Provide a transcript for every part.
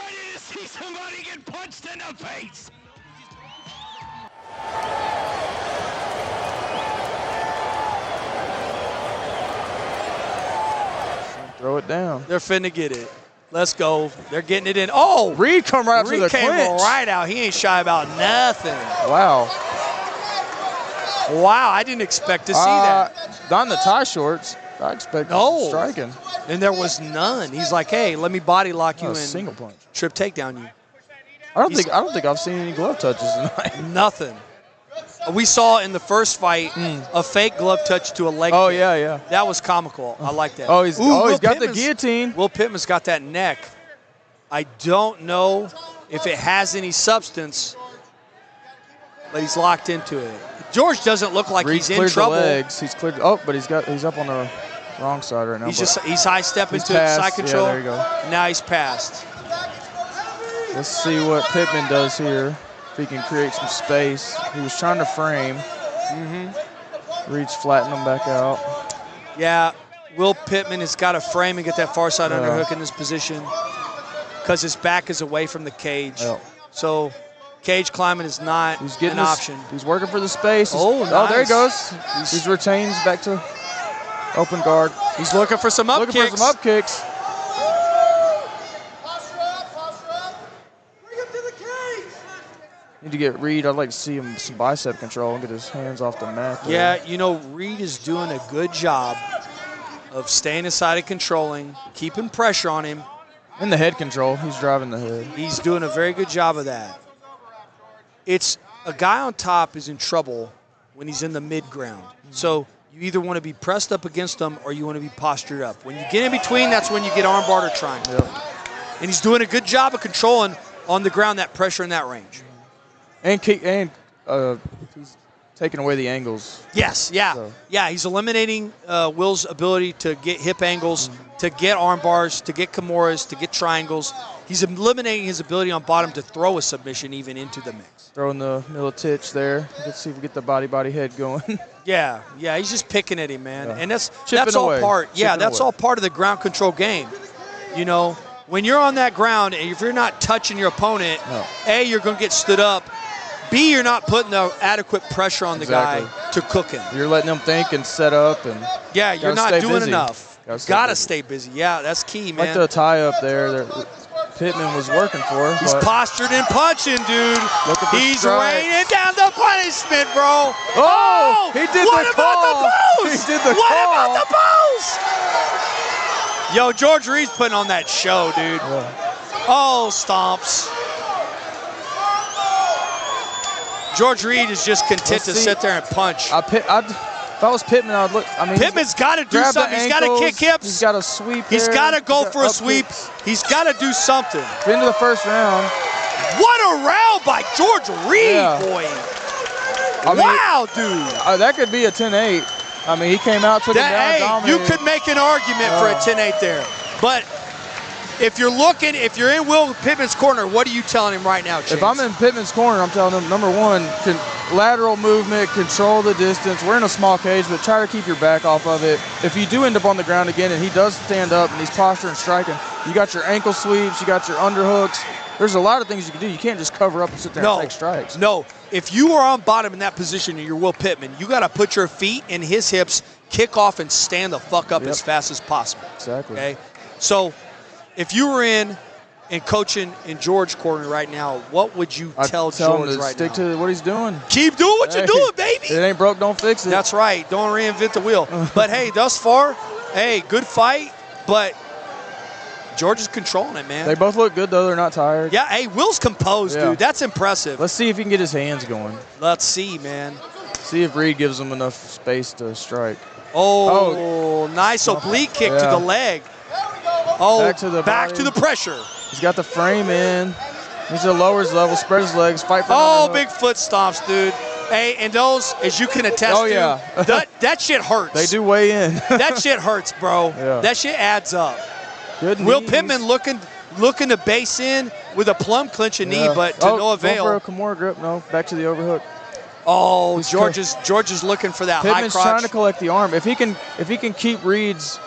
ready to see somebody get punched in the face. Throw it down. They're finna get it. Let's go. They're getting it in. Oh! Reed come right to the came clinch. right out. He ain't shy about nothing. Wow. Wow, I didn't expect to see that. Not in the tie shorts. I expect striking. And there was none. He's like, hey, let me body lock you and single punch. Trip takedown you. I don't think I've seen any glove touches tonight. Nothing. We saw in the first fight a fake glove touch to a leg. Oh, kick. yeah. That was comical. I like that. He's got the guillotine. Will Pittman's got that neck. I don't know if it has any substance, but he's locked into it. George doesn't look like Reed's he's in trouble. The legs. He's cleared. Oh, but he's up on the wrong side right now. He's high step into side control. Yeah, there you go. Now he's passed. Let's see what Pittman does here. If he can create some space. He was trying to frame. Reed's flattened him back out. Yeah, Will Pittman has got to frame and get that far side underhook in this position because his back is away from the cage. Yeah. So cage climbing is not an option. He's working for the space. Nice. There he goes. He retains back to open guard. He's looking for some up kicks. Need to get Reed. I'd like to see him some bicep control and get his hands off the mat. Yeah, you know, Reed is doing a good job of staying inside and controlling, keeping pressure on him. In the head control, he's driving the head. He's doing a very good job of that. It's a guy on top is in trouble when he's in the mid ground. So you either want to be pressed up against him or you want to be postured up. When you get in between, that's when you get armbar or triangle. Yep. And he's doing a good job of controlling on the ground that pressure in that range. And he's taking away the angles. Yes, yeah. So. Yeah, he's eliminating Will's ability to get hip angles, to get arm bars, to get kimuras, to get triangles. He's eliminating his ability on bottom to throw a submission even into the mix. Throwing the Miletich there. Let's see if we get the body head going. Yeah, he's just picking at him, man. Yeah. And that's all all part of the ground control game. You know, when you're on that ground and if you're not touching your opponent, A, you're going to get stood up. B, you're not putting the adequate pressure on the guy to cook him. You're letting him think and set up. And yeah, you're not doing enough. Got to stay busy. Yeah, that's key, man. Like the tie up there. Pittman was working for. He's postured and punching, dude. He's raining down the punishment, bro. Oh, he did what the about call. the pose? He did the what call. about the pose? Yo, George Reed's putting on that show, dude. Yeah. Oh, stomps. George Reed is just content to sit there and punch. If I was Pittman, I'd look. I mean, Pittman's got to do something. He's got to kick hips. He's got to sweep. He's got to go for a sweep. He's got to do something. Into the first round. What a round by George Reed, boy. Wow, dude. That could be a 10-8. I mean, he came out, took it down, dominated. You could make an argument for a 10-8 there. But if you're in Will Pittman's corner, what are you telling him right now, Chase? If I'm in Pittman's corner, I'm telling him, number one, lateral movement, control the distance. We're in a small cage, but try to keep your back off of it. If you do end up on the ground again and he does stand up and he's posturing and striking, you got your ankle sweeps, you got your underhooks. There's a lot of things you can do. You can't just cover up and sit there and take strikes. No. If you are on bottom in that position and you're Will Pittman, you got to put your feet in his hips, kick off, and stand the fuck up as fast as possible. Exactly. Okay? So if you were in and coaching in George's corner right now, what would you tell George him to right stick now? to what he's doing. Keep doing what you're doing, baby. It ain't broke, don't fix it. That's right. Don't reinvent the wheel. But, hey, thus far, good fight, but George is controlling it, man. They both look good, though. They're not tired. Yeah, hey, Will's composed, dude. That's impressive. Let's see if he can get his hands going. Let's see, man. See if Reed gives him enough space to strike. Oh. Nice oblique kick to the leg. Oh, back to the pressure. He's got the frame in. He's at lower his level, spread his legs, fight for big foot stomps, dude. Hey, and those, as you can attest to, that shit hurts. They do weigh in. That shit hurts, bro. Yeah. That shit adds up. Good Will knees. Pittman looking to base in with a plumb clinch knee, but to no avail. Go for a Kimura grip. No, back to the overhook. Oh, George is looking for that Pittman's high crotch. Trying to collect the arm. If he can keep Reed's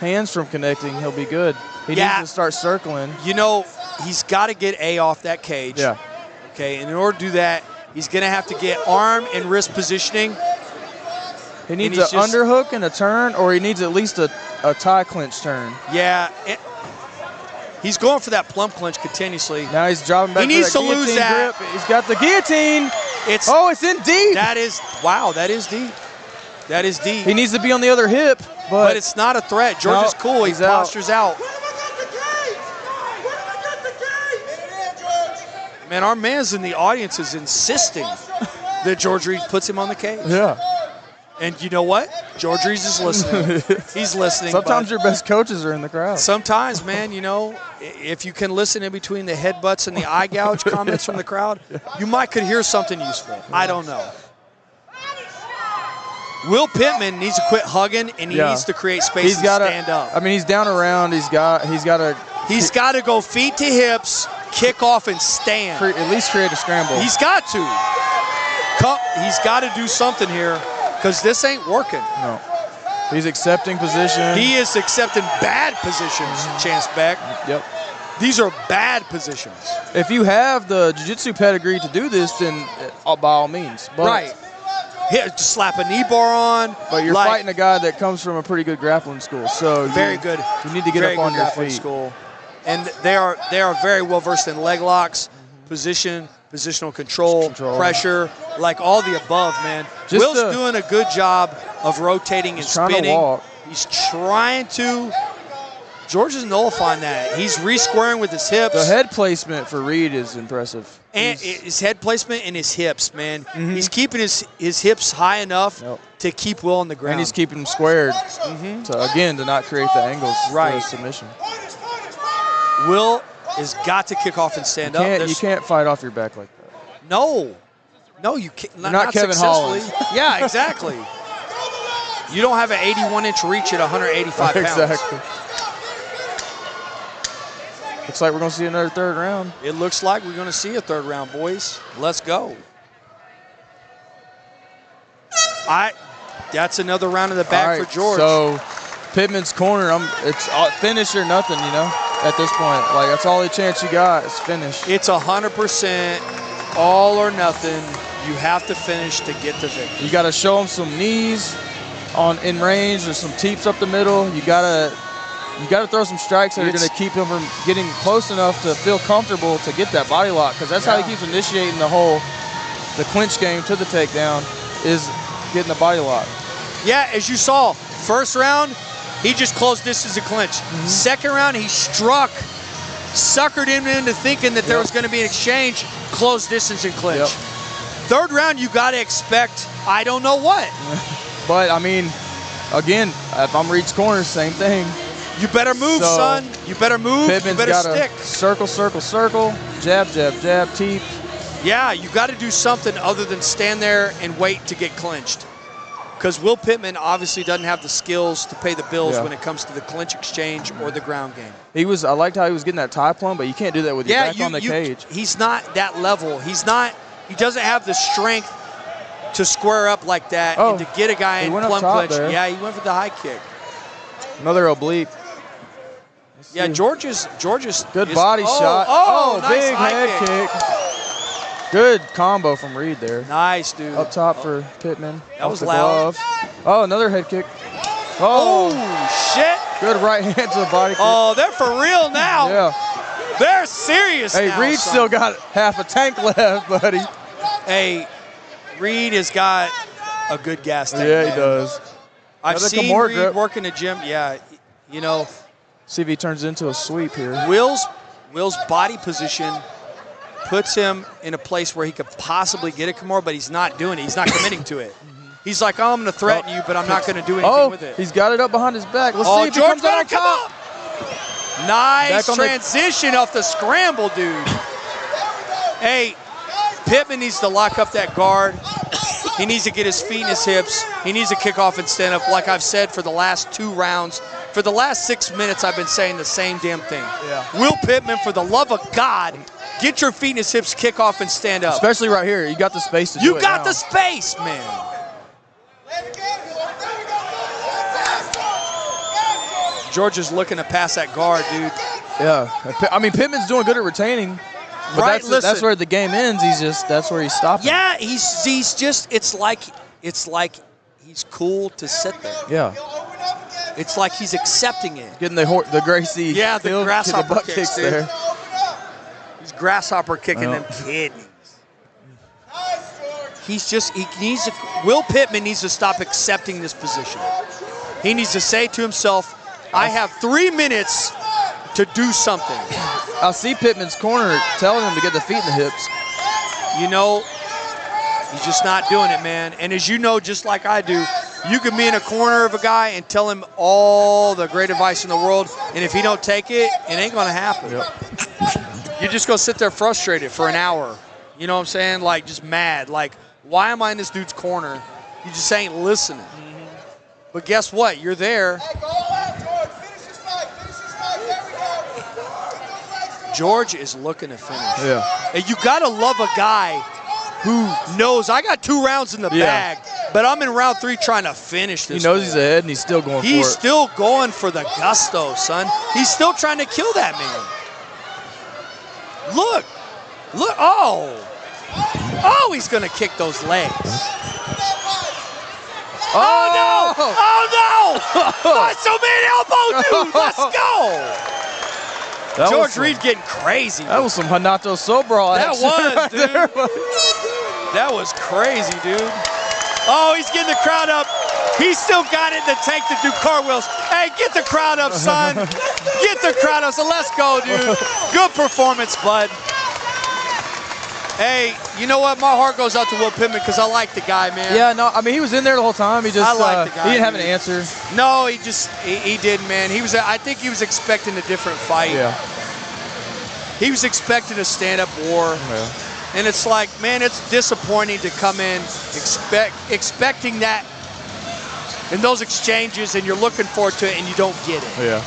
hands from connecting, he'll be good. He needs to start circling. You know, he's got to get A off that cage. Yeah. Okay, and in order to do that, he's going to have to get arm and wrist positioning. He needs an underhook and a turn, or he needs at least a tie clinch turn. Yeah. He's going for that plum clinch continuously. Now he's dropping back. He needs to lose that. Grip. He's got the guillotine. It's in deep. That is deep. That is deep. He needs to be on the other hip, but it's not a threat. George is cool. He postures out. Man, our man's in the audience is insisting that George Reed puts him on the cage. Yeah. And you know what? George Reed is listening. He's listening. Sometimes your best coaches are in the crowd. Sometimes, man, you know, if you can listen in between the headbutts and the eye gouge comments from the crowd, you could hear something useful. I don't know. Will Pittman needs to quit hugging, and he needs to create space and stand up. I mean, he's down around. He's got to go feet to hips, kick off, and stand. At least create a scramble. He's got to. He's got to do something here because this ain't working. No. He's accepting position. He is accepting bad positions, Chance Beck. Yep. These are bad positions. If you have the jiu-jitsu pedigree to do this, then by all means. But right. Just slap a knee bar on. But you're fighting a guy that comes from a pretty good grappling school. So very good. You need to get up on your feet. School. And they are very well versed in leg locks, positional control, pressure, like all the above, man. Will's doing a good job of rotating and spinning. He's trying to. George is nullifying that. He's re-squaring with his hips. The head placement for Reed is impressive. And his head placement and his hips, man. He's keeping his hips high enough to keep Will on the ground. And he's keeping him squared to not create the angles for the submission. Will has got to kick off and stand up. You can't fight off your back like that. No, you can't. Not Kevin Holland. Yeah, exactly. You don't have an 81-inch reach at 185 pounds. Exactly. Looks like we're going to see another third round. It looks like we're going to see a third round, boys. Let's go. That's another round in the bag for George. So Pittman's corner, it's finish or nothing, you know, at this point. Like, that's all the chance you got is finish. It's 100% all or nothing. You have to finish to get the victory. You got to show him some knees in range or some teeps up the middle. You got to throw some strikes that are going to keep him from getting close enough to feel comfortable to get that body lock, because that's how he keeps initiating the clinch game to the takedown, is getting the body lock. Yeah, as you saw, first round, he just closed distance and clinch. Second round, he suckered him into thinking that there was going to be an exchange, closed distance and clinch. Third round, you got to expect I don't know what. But, I mean, again, if I'm Reed's corner, same thing. You better move, son. You better move. Pittman's you better stick. Circle, circle, circle. Jab, jab, jab, teep. Yeah, you got to do something other than stand there and wait to get clinched. Because Will Pittman obviously doesn't have the skills to pay the bills when it comes to the clinch exchange or the ground game. I liked how he was getting that tie plumb, but you can't do that with your back on the cage. He's not that level. He doesn't have the strength to square up like that and to get a guy in plumb clinch. There. Yeah, he went for the high kick. Another oblique. Yeah, George is good body shot. Nice big head kick. Good combo from Reed there. Nice, dude. Up top for Pittman. That was loud. Oh, another head kick. Oh, shit. Good right hand to the body kick. Oh, they're for real now. Yeah. They're serious now. Hey, Reed still got half a tank left, buddy. Hey, Reed has got a good gas tank. Yeah, he does. I've seen Reed work in the gym. Yeah, you know. See if he turns into a sweep here. Will's body position puts him in a place where he could possibly get a Kimura, but he's not doing it. He's not committing to it. He's like, I'm going to threaten you, but I'm not going to do anything with it. He's got it up behind his back. Let's see if George he comes out on top. Nice transition off the scramble, dude. Hey, Pittman needs to lock up that guard. He needs to get his feet and his hips. He needs to kick off and stand up. Like I've said for the last 2 rounds, for the last 6 minutes, I've been saying the same damn thing. Yeah. Will Pittman, for the love of God, get your feet and his hips, kick off and stand up. Especially right here. You got the space to do it. You got the space, man. George is looking to pass that guard, dude. Yeah. I mean, Pittman's doing good at retaining. But right, that's where the game ends. That's where he's stopping. Yeah, he's just, it's like he's cool to sit there. Yeah. It's like he's accepting it. Getting the Gracie. Yeah, the grasshopper butt kicks dude. there. He's grasshopper kicking them kidneys. Will Pittman needs to stop accepting this position. He needs to say to himself, I have 3 minutes to do something. I see Pittman's corner telling him to get the feet in the hips. You know, he's just not doing it, man. And as you know, just like I do, you can be in a corner of a guy and tell him all the great advice in the world, and if he don't take it, it ain't going to happen. Yep. You're just going to sit there frustrated for an hour. You know what I'm saying? Like, just mad. Like, why am I in this dude's corner? You just ain't listening. Mm-hmm. But guess what? You're there. George is looking to finish. Yeah. And you got to love a guy who knows I got 2 rounds in the bag, but I'm in round 3 trying to finish this. He knows he's ahead and he's still going for it. He's still going for the gusto, son. He's still trying to kill that man. Look. Oh, he's going to kick those legs. Oh, no! Muscle man elbow, dude! Let's go! George Reed getting crazy. That was some Hanato Sobral action. That was, dude. That was crazy, dude. Oh, he's getting the crowd up. He's still got it in the tank to do cartwheels. Hey, get the crowd up, son. Get the crowd up. So let's go, dude. Good performance, bud. Hey, you know what? My heart goes out to Will Pittman because I like the guy, man. Yeah, no, I mean, he was in there the whole time. He just, I like the guy, he didn't have an answer. No, he didn't, man. I think he was expecting a different fight. Yeah. He was expecting a stand-up war. Yeah. And it's like, man, it's disappointing to come in expecting that in those exchanges, and you're looking forward to it, and you don't get it. Yeah.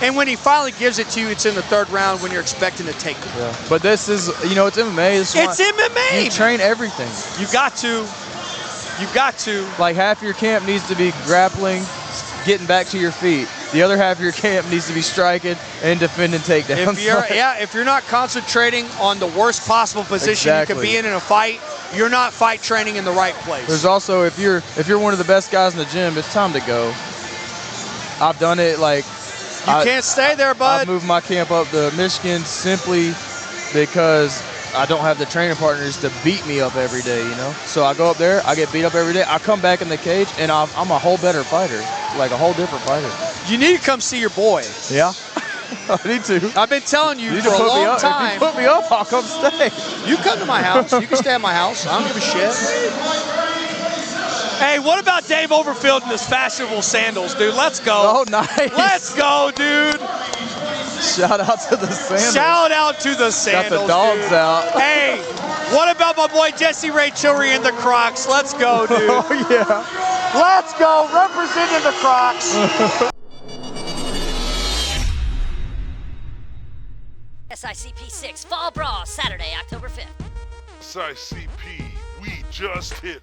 And when he finally gives it to you, it's in the 3rd round when you're expecting to take it. Yeah. But this is, you know, it's MMA. It's MMA. You train everything. You got to. You got to. Like, half your camp needs to be grappling, getting back to your feet. The other half of your camp needs to be striking and defending takedowns. If you're not concentrating on the worst possible position you could be in a fight, you're not fight training in the right place. There's also, if you're one of the best guys in the gym, it's time to go. I've done it, like, you can't stay there, bud. I moved my camp up to Michigan simply because I don't have the training partners to beat me up every day, you know? So I go up there, I get beat up every day. I come back in the cage, and I'm a whole better fighter, like a whole different fighter. You need to come see your boy. Yeah, I need to. I've been telling you for a long time. If you put me up, I'll come stay. You come to my house. You can stay at my house. I don't give a shit. Hey, what about Dave Overfield in his fashionable sandals, dude? Let's go. Oh, nice. Let's go, dude. Shout out to the sandals. Shout out to the sandals, got the dogs dude. out. Hey, what about my boy Jesse Ray Chillery in the Crocs? Let's go, dude. Oh, yeah. Let's go, representing the Crocs. SICP 6 Fall Brawl, Saturday, October 5th. SICP, we just hit